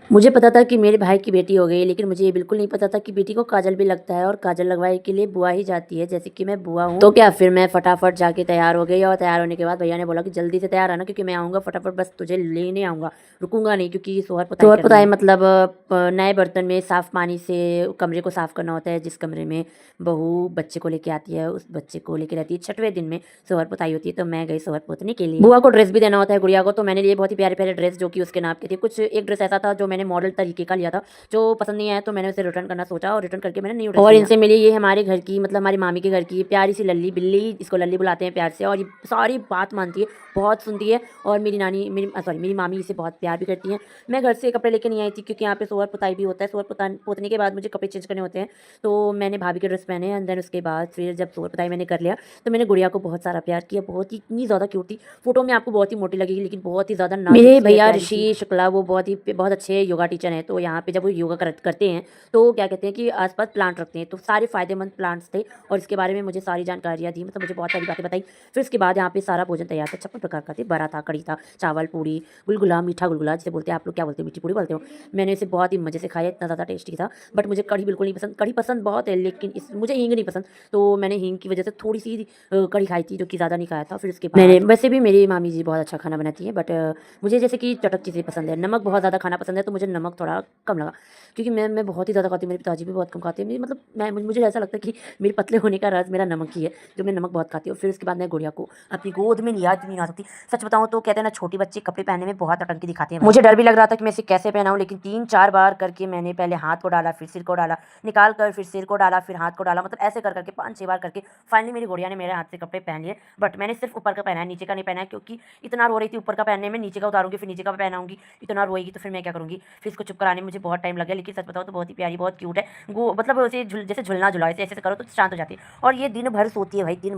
मुझे पता था कि मेरे भाई की बेटी हो गई, लेकिन मुझे ये बिल्कुल नहीं पता था कि बेटी को काजल भी लगता है और काजल लगवाने के लिए बुआ ही जाती है, जैसे कि मैं बुआ हूँ। तो क्या फिर मैं फटाफट जाके तैयार हो गई और तैयार होने के बाद भैया ने बोला कि जल्दी से तैयार आना, क्योंकि मैं आऊँगा फटाफट, बस तुझे लेने आऊँगा, रुकूंगा नहीं, क्योंकि सोहर पुताई मतलब नए बर्तन में साफ पानी से कमरे को साफ करना होता है। जिस कमरे में बहू बच्चे को लेके आती है, उस बच्चे को लेके रहती है। 6वें दिन में सोहर पुताई होती है, तो मैं गई सोहर पोतने के लिए। बुआ को ड्रेस भी देना होता है गुड़िया को, तो मैंने लिए बहुत ही प्यारे प्यारे ड्रेस जो कि उसके नाप के थे। कुछ एक ड्रेस ऐसा था जो मैंने मॉडल तरीके का लिया था, जो पसंद नहीं आया, तो मैंने उसे रिटर्न करना सोचा और रिटर्न करके मैंने न्यू ड्रेस। और इनसे मिली ये हमारे घर की, मतलब हमारी मामी के घर की प्यारी सी लल्ली बिल्ली, इसको लल्ली बुलाते हैं प्यार से, और ये सारी बात मानती है, बहुत सुनती है। और मेरी नानी, मेरी मामी इसे बहुत प्यार भी करती है। मैं घर से कपड़े लेके नहीं आई थी, क्योंकि यहाँ पे सोहर पुताई भी होता है। सोहर पोतने के बाद मुझे कपड़े चेंज करने होते हैं, तो मैंने भाभी के ड्रेस पहने। एंड देन उसके बाद फिर जब सोहर पुताई मैंने कर लिया, तो मैंने गुड़िया को बहुत सारा प्यार किया। बहुत ही, इतनी ज़्यादा क्यूट थी। फोटो में आपको बहुत ही मोटी लगेगी, लेकिन बहुत ही ज़्यादा नाजुक। मेरे भैया ऋषि शुक्ला वो बहुत अच्छे योगा टीचर हैं। तो यहाँ पे जब वो योगा करते हैं, तो क्या कहते हैं कि आसपास प्लांट रखते हैं, तो सारे फायदेमंद प्लांट्स थे, और इसके बारे में मुझे सारी जानकारियाँ दी, मतलब मुझे बहुत सारी बातें बताई। फिर उसके बाद यहाँ पे सारा भोजन तैयार था। 56 प्रकार का थे, बड़ा था, कड़ी था, चावल, पूड़ी, गुलगुला, मीठा गुलगुला जिसे बोलते हैं। आप लोग क्या बोलते हैं? मीठी पूड़ी बोलते हो। मैंने इसे बहुत ही मज़े से खाया, इतना ज़्यादा टेस्टी था। बट मुझे कढ़ी बिल्कुल नहीं पसंद। कढ़ी पसंद बहुत है, लेकिन मुझे हींग नहीं पसंद, तो मैंने हींग की वजह से थोड़ी सी कढ़ी खाई थी, जो कि ज़्यादा नहीं खाया था। फिर उसके बाद मैंने, वैसे भी मेरी मामी जी बहुत अच्छा खाना बनाती है, बट मुझे जैसे कि चटक चीज़ें पसंद है, नमक बहुत ज़्यादा खाना पसंद है, तो मुझे नमक थोड़ा कम लगा, क्योंकि मैं बहुत ही ज़्यादा खाती हूँ। मेरे पिताजी भी बहुत कम खाते हैं। मतलब मुझे ऐसा लगता है कि मेरे पतले होने का राज मेरा नमक ही है, जो मैं नमक बहुत खाती हूँ। फिर उसके बाद मैं गुड़िया को अपनी गोद में लिया, इतनी नाजुक थी। सच बताऊँ तो कहते हैं ना, छोटी बच्चे कपड़े पहनने में बहुत आतंकी दिखाते हैं। मुझे डर भी लग रहा था कि मैं इसे कैसे पहनाऊँ, लेकिन 3-4 बार करके मैंने पहले हाथ को डाला, फिर सिर को डाला, निकाल कर फिर सिर को डाला, फिर हाथ को डाला, मतलब ऐसे कर करके 5-6 बार करके फाइनली मेरी गुड़िया ने मेरे हाथ से कपड़े पहन लिए। बट मैंने सिर्फ ऊपर का पहना है, नीचे का नहीं पहना है, क्योंकि इतना रो रही थी ऊपर का पहनने में। नीचे का उतारूंगी, फिर नीचे का पहनाऊंगी, इतना रोएगी तो फिर मैं क्या करूंगी। फिर इसको चुप कराने में मुझे बहुत टाइम लग गया, लेकिन सच बताओ तो बहुत ही प्यारी, बहुत क्यूट है। मतलब उसे जैसे झुलना झुलाओ, ऐसे ऐसे करो तो शांत हो जाती है। और ये दिन भर सोती है भाई, दिन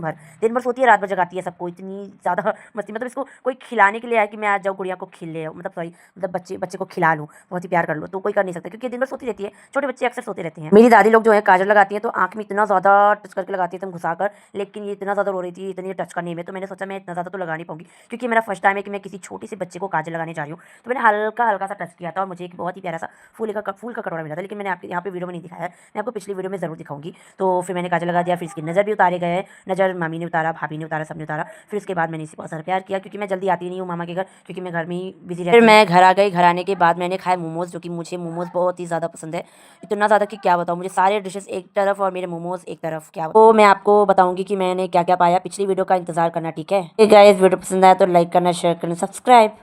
भर सोती है, रात भर जगाती है सबको, इतनी ज़्यादा मस्ती। मतलब इसको कोई खिलाने के लिए आया कि मैं आज जाऊँ गुड़िया को खिल ले, मतलब सॉरी, मतलब बच्चे को खिला लूँ, बहुत ही प्यार कर लो, तो कोई कर नहीं सकता, क्योंकि दिन भर सोती रहती है। छोटे बच्चे अक्सर सोते रहते हैं। मेरी दादी लोग जो है काजल लगाती है, तो आँख में इतना ज़्यादा टच करके लगाती है, तुम घुसा कर, लेकिन ये इतना ज़्यादा रो रही थी, इतनी टच करने में, तो मैंने सोचा मैं इतना ज़्यादा तो लगा नहीं पाऊंगी, क्योंकि मेरा फर्स्ट टाइम है कि मैं किसी छोटे से बच्चे को काजल लगाने जा रही हूँ। तो मैंने हल्का हल्का सा टच किया था, और मुझे एक बहुत ही प्यारा सा फूल का कटोरा मिला था, लेकिन मैंने आपके यहाँ पे वीडियो में नहीं दिखाया है, मैं आपको पिछली वीडियो में ज़रूर दिखाऊंगी। तो फिर मैंने काजल लगा दिया, फिर इसकी नज़र भी उतारे गए, नज़र मामी ने उतारा, भाभी ने उतारा, सबने उतारा। फिर उसके बाद मैंने इसे बहुत सारा प्यार किया, क्योंकि मैं जल्दी आती नहीं हूँ मामा के घर, क्योंकि मैं घर में ही बिजी रहती हूँ। फिर मैं घर आ गई। घर आने के बाद मैंने खाए मोमोज़, जो कि मुझे मोमोज़ बहुत ही ज़्यादा पसंद है, इतना ज़्यादा कि क्या बताऊँ। मुझे सारे डिशेस एक तरफ और मेरे मोमोज़ एक तरफ, क्या बताऊँ। तो मैं आपको बताऊँगी कि मैंने क्या क्या पाया। पिछली वीडियो का इंतजार करना, ठीक है गाइस। वीडियो पसंद आया तो लाइक करना, शेयर करना, सब्सक्राइब।